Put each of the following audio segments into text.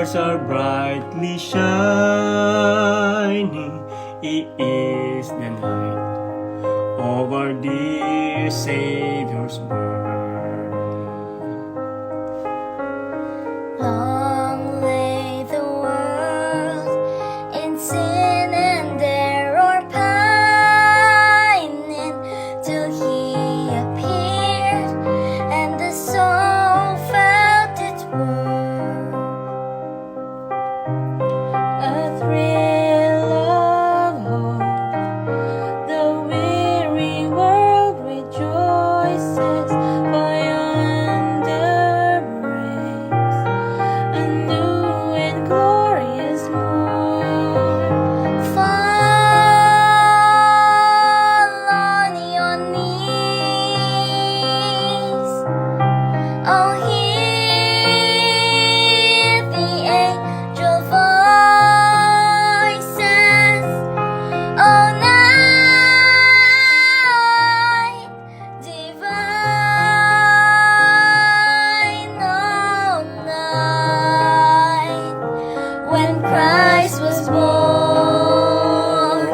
stars are brightly shining. It is the night of our dear Savior's birth. Long lay the world in sin and error pining, till He appeared and the soul felt its worth. A thrill of hope, the weary world rejoices, for yonder breaks a new and glorious morn. Fall on your knees, oh, hear the angel voices, oh, night divine, oh, night when Christ was born,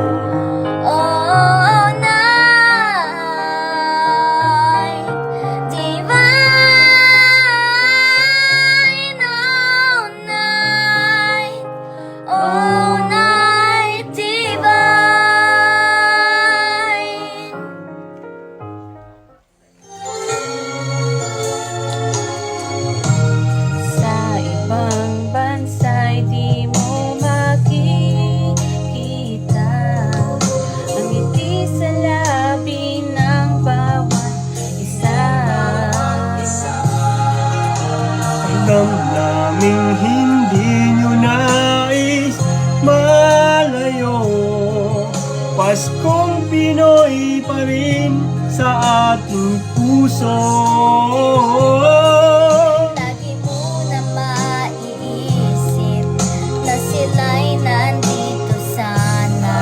oh, night divine, oh, night divine. Sa ibang bansa'y di mo makikita ang ngiti sa labi ng bawat isa. Alam naming hindi nyo nais malayo, Paskong Pinoy pa rin sa ating puso. Lagi mo na maiisip na sila'y nandito sana,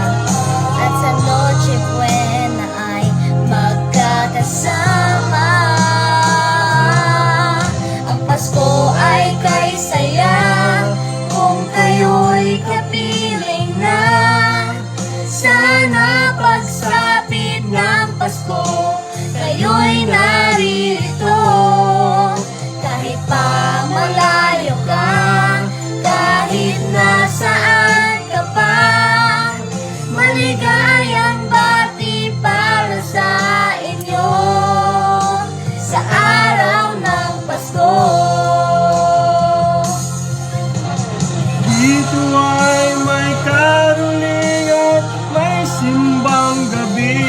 at sa Noche Buena ay magkakasama. Ang Pasko ay kay saya kung kayo'y kapiling na. Sana pagsapit ng Pasko, kayo'y naririto. Kahit pa malayo ka, kahit nasaan ka pa, maligayang bati para sa inyo sa araw ng Pasko. Dito ay may karuling at may simbang gabi,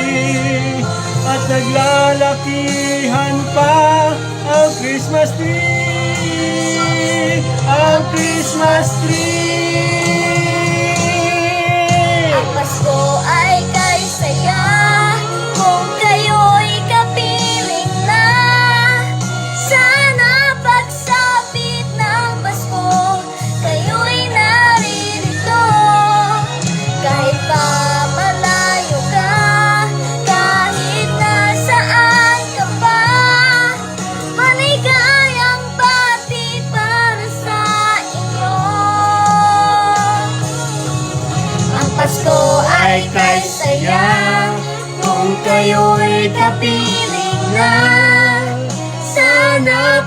at naglalakihan pa ang Christmas tree, ang Christmas tree. Ang Pasko ay kay saya kung kayo'y kapiling na. Sana pagsapit ng Pasko, kayo'y naririto. Kahit pa malayo ka, kahit nasaan ka pa, maligayang bati para sa inyo. Ang Pasko ay kay saya kung kayo'y kapiling na. Sana